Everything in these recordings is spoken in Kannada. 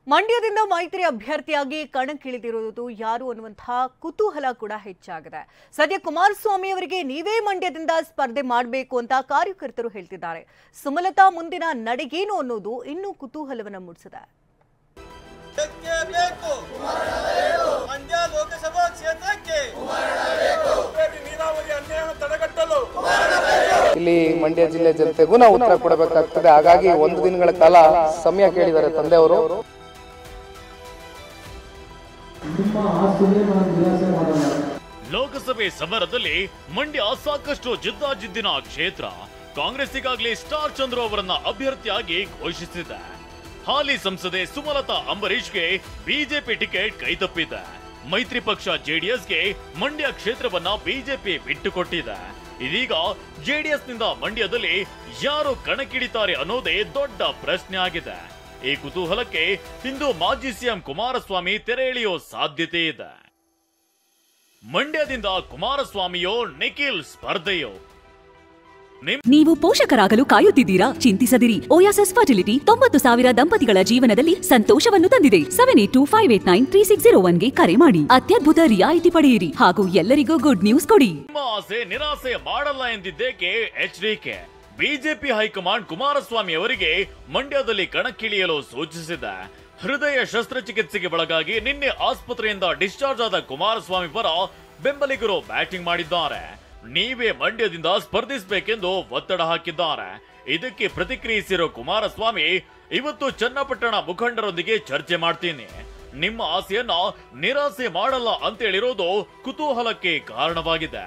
ಮಂಡ್ಯದಿಂದ ಮೈತ್ರಿ ಅಭ್ಯರ್ಥಿಯಾಗಿ ಕಣಕ್ಕಿಳಿದಿರುವುದು ಯಾರು ಅನ್ನುವಂತಹ ಕುತೂಹಲ ಕೂಡ ಹೆಚ್ಚಾಗಿದೆ. ಸದ್ಯ ಕುಮಾರಸ್ವಾಮಿ ಅವರಿಗೆ ನೀವೇ ಮಂಡ್ಯದಿಂದ ಸ್ಪರ್ಧೆ ಮಾಡಬೇಕು ಅಂತ ಕಾರ್ಯಕರ್ತರು ಹೇಳ್ತಿದ್ದಾರೆ. ಸುಮಲತಾ ಮುಂದಿನ ನಡೆಗೇನು ಅನ್ನೋದು ಇನ್ನೂ ಕುತೂಹಲವನ್ನು ಮೂಡಿಸಿದೆ. ಇಲ್ಲಿ ಮಂಡ್ಯ ಜಿಲ್ಲೆ ಜನತೆಗೂ ನಾವು ಉತ್ತರ ಕೊಡಬೇಕಾಗ್ತದೆ. ಹಾಗಾಗಿ ಒಂದು ದಿನಗಳ ಕಾಲ ಸಮಯ ಕೇಳಿದ್ದಾರೆ ತಂದೆಯವರು. ಲೋಕಸಭೆ ಸಮರದಲ್ಲಿ ಮಂಡ್ಯ ಸಾಕಷ್ಟು ಜಿದ್ದಾಜಿದ್ದಿನ ಕ್ಷೇತ್ರ. ಕಾಂಗ್ರೆಸ್ ಈಗಾಗಲೇ ಸ್ಟಾರ್ ಚಂದ್ರು ಅವರನ್ನ ಅಭ್ಯರ್ಥಿಯಾಗಿ ಘೋಷಿಸಿದೆ. ಹಾಲಿ ಸಂಸದೆ ಸುಮಲತಾ ಅಂಬರೀಶ್ಗೆ ಬಿಜೆಪಿ ಟಿಕೆಟ್ ಕೈತಪ್ಪಿದೆ. ಮೈತ್ರಿ ಪಕ್ಷ ಜೆಡಿಎಸ್ಗೆ ಮಂಡ್ಯ ಕ್ಷೇತ್ರವನ್ನ ಬಿಜೆಪಿ ಬಿಟ್ಟುಕೊಟ್ಟಿದೆ. ಇದೀಗ ಜೆಡಿಎಸ್ನಿಂದ ಮಂಡ್ಯದಲ್ಲಿ ಯಾರು ಕಣಕ್ಕಿಳಿತಾರೆ ಅನ್ನೋದೇ ದೊಡ್ಡ ಪ್ರಶ್ನೆ ಆಗಿದೆ. ಈ ಕುತೂಹಲಕ್ಕೆ ಇಂದು ಮಾಜಿ ಸಿಎಂ ಕುಮಾರಸ್ವಾಮಿ ತೆರೆ ಎಳೆಯೋ ಸಾಧ್ಯತೆ ಇದೆ. ಮಂಡ್ಯದಿಂದ ಕುಮಾರಸ್ವಾಮಿಯೋ ನಿಖಿಲ್ ಸ್ಪರ್ಧೆಯೋ? ನೀವು ಪೋಷಕರಾಗಲು ಕಾಯುತ್ತಿದ್ದೀರಾ? ಚಿಂತಿಸದಿರಿ. ಓಯಾಸಿಸ್ ಫರ್ಟಿಲಿಟಿ 90,000 ದಂಪತಿಗಳ ಜೀವನದಲ್ಲಿ ಸಂತೋಷವನ್ನು ತಂದಿದೆ. 7825893601 ಗೆ ಕರೆ ಮಾಡಿ. ಅತ್ಯದ್ಭುತ ರಿಯಾಯಿತಿ ಪಡೆಯಿರಿ ಹಾಗೂ ಎಲ್ಲರಿಗೂ ಗುಡ್ ನ್ಯೂಸ್ ಕೊಡಿ. ನಿಮ್ಮ ಆಸೆ ನಿರಾಸೆ ಮಾಡಲ್ಲ ಎಂದಿದ್ದೇಕೆ ಎಚ್ಡಿಕೆ? ಬಿಜೆಪಿ ಹೈಕಮಾಂಡ್ ಕುಮಾರಸ್ವಾಮಿ ಅವರಿಗೆ ಮಂಡ್ಯದಲ್ಲಿ ಕಣಕ್ಕಿಳಿಯಲು ಸೂಚಿಸಿದೆ. ಹೃದಯ ಶಸ್ತ್ರಚಿಕಿತ್ಸೆಗೆ ಒಳಗಾಗಿ ನಿನ್ನೆ ಆಸ್ಪತ್ರೆಯಿಂದ ಡಿಸ್ಚಾರ್ಜ್ ಆದ ಕುಮಾರಸ್ವಾಮಿ ಪರ ಬೆಂಬಲಿಗರು ಬ್ಯಾಟಿಂಗ್ ಮಾಡಿದ್ದಾರೆ. ನೀವೇ ಮಂಡ್ಯದಿಂದ ಸ್ಪರ್ಧಿಸಬೇಕೆಂದು ಒತ್ತಡ ಹಾಕಿದ್ದಾರೆ. ಇದಕ್ಕೆ ಪ್ರತಿಕ್ರಿಯಿಸಿರೋ ಕುಮಾರಸ್ವಾಮಿ, ಇವತ್ತು ಚನ್ನಪಟ್ಟಣ ಮುಖಂಡರೊಂದಿಗೆ ಚರ್ಚೆ ಮಾಡ್ತೀನಿ. ನಿಮ್ಮ ಆಸೆಯನ್ನ ನಿರಾಸೆ ಮಾಡಲ್ಲ ಅಂತ ಹೇಳಿರೋದು ಕುತೂಹಲಕ್ಕೆ ಕಾರಣವಾಗಿದೆ.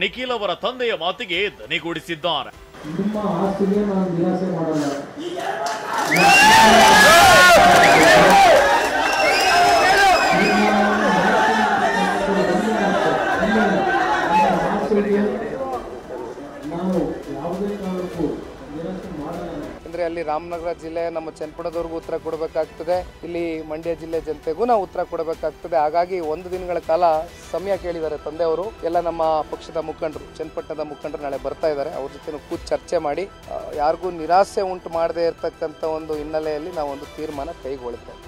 ನಿಖಿಲ್ ಅವರ ತಂದೆಯ ಮಾತಿಗೆ ದನಿಗೂಡಿಸಿದ್ದಾರೆ. ನಿಮ್ಮ ಆಸ್ತಿಗೆ ನಾನು ನಿರಾಸೆ ಮಾಡಲ್ಲ. ನಾವು ಯಾವುದೇ ಕಾರಣಕ್ಕೂ ನಿರಾಸೆ ಮಾಡಲ್ಲ. ಅಂದ್ರೆ ಅಲ್ಲಿ ರಾಮನಗರ ಜಿಲ್ಲೆ ನಮ್ಮ ಚನ್ನಪಟ್ಟಣದವರೆಗೂ ಉತ್ತರ ಕೊಡಬೇಕಾಗ್ತದೆ. ಇಲ್ಲಿ ಮಂಡ್ಯ ಜಿಲ್ಲೆ ಜನತೆಗೂ ನಾವು ಉತ್ತರ ಕೊಡಬೇಕಾಗ್ತದೆ. ಹಾಗಾಗಿ ಒಂದು ದಿನಗಳ ಕಾಲ ಸಮಯ ಕೇಳಿದ್ದಾರೆ ತಂದೆಯವರು. ಎಲ್ಲ ನಮ್ಮ ಪಕ್ಷದ ಮುಖಂಡರು, ಚನ್ನಪಟ್ಟಣದ ಮುಖಂಡರು ನಾಳೆ ಬರ್ತಾ ಇದ್ದಾರೆ. ಅವ್ರ ಜೊತೆ ಕೂತು ಚರ್ಚೆ ಮಾಡಿ ಯಾರಿಗೂ ನಿರಾಸೆ ಉಂಟು ಮಾಡದೇ ಇರತಕ್ಕಂಥ ಒಂದು ಹಿನ್ನೆಲೆಯಲ್ಲಿ ನಾವು ಒಂದು ತೀರ್ಮಾನ ಕೈಗೊಳ್ಳುತ್ತೇವೆ.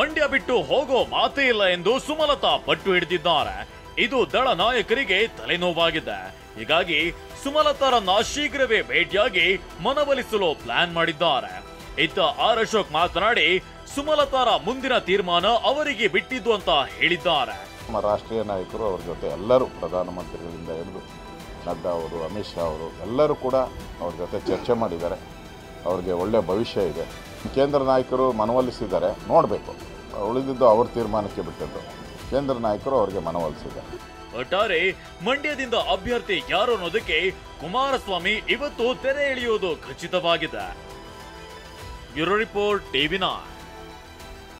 ಮಂಡ್ಯ ಬಿಟ್ಟು ಹೋಗೋ ಮಾತೇ ಇಲ್ಲ ಎಂದು ಸುಮಲತಾ ಪಟ್ಟು ಹಿಡಿದಿದ್ದಾರೆ. ಇದು ದಳ ನಾಯಕರಿಗೆ ತಲೆನೋವಾಗಿದೆ. ಹೀಗಾಗಿ ಸುಮಲತಾರನ್ನ ಶೀಘ್ರವೇ ಭೇಟಿಯಾಗಿ ಮನವೊಲಿಸಲು ಪ್ಲಾನ್ ಮಾಡಿದ್ದಾರೆ. ಇತ್ತ ಆರ್ ಅಶೋಕ್ ಮಾತನಾಡಿ, ಸುಮಲತಾರ ಮುಂದಿನ ತೀರ್ಮಾನ ಅವರಿಗೆ ಬಿಟ್ಟಿದ್ದು ಅಂತ ಹೇಳಿದ್ದಾರೆ. ನಮ್ಮ ರಾಷ್ಟ್ರೀಯ ನಾಯಕರು ಅವ್ರ ಜೊತೆ ಎಲ್ಲರೂ, ಪ್ರಧಾನಮಂತ್ರಿಗಳಿಂದ ಹಿಡಿದು ನಡ್ಡಾ ಅವರು, ಅಮಿತ್ ಶಾ ಅವರು ಎಲ್ಲರೂ ಕೂಡ ಅವ್ರ ಜೊತೆ ಚರ್ಚೆ ಮಾಡಿದ್ದಾರೆ. ಅವ್ರಿಗೆ ಒಳ್ಳೆಯ ಭವಿಷ್ಯ ಇದೆ. ಕೇಂದ್ರ ನಾಯಕರು ಮನವೊಲಿಸಿದ್ದಾರೆ, ನೋಡಬೇಕು. ಉಳಿದಿದ್ದು ಅವ್ರ ತೀರ್ಮಾನಕ್ಕೆ ಬಿಟ್ಟಿದ್ದು. ಕೇಂದ್ರ ನಾಯಕರು ಅವರಿಗೆ ಮನವೊಲಿಸಿದ್ದಾರೆ. ಒಟ್ಟಾರೆ ಮಂಡ್ಯದಿಂದ ಅಭ್ಯರ್ಥಿ ಯಾರು ಅನ್ನೋದಕ್ಕೆ ಕುಮಾರಸ್ವಾಮಿ ಇವತ್ತು ತೆರೆ ಎಳೆಯುವುದು ಖಚಿತವಾಗಿದೆ. Bureau report, ಟಿವಿ9.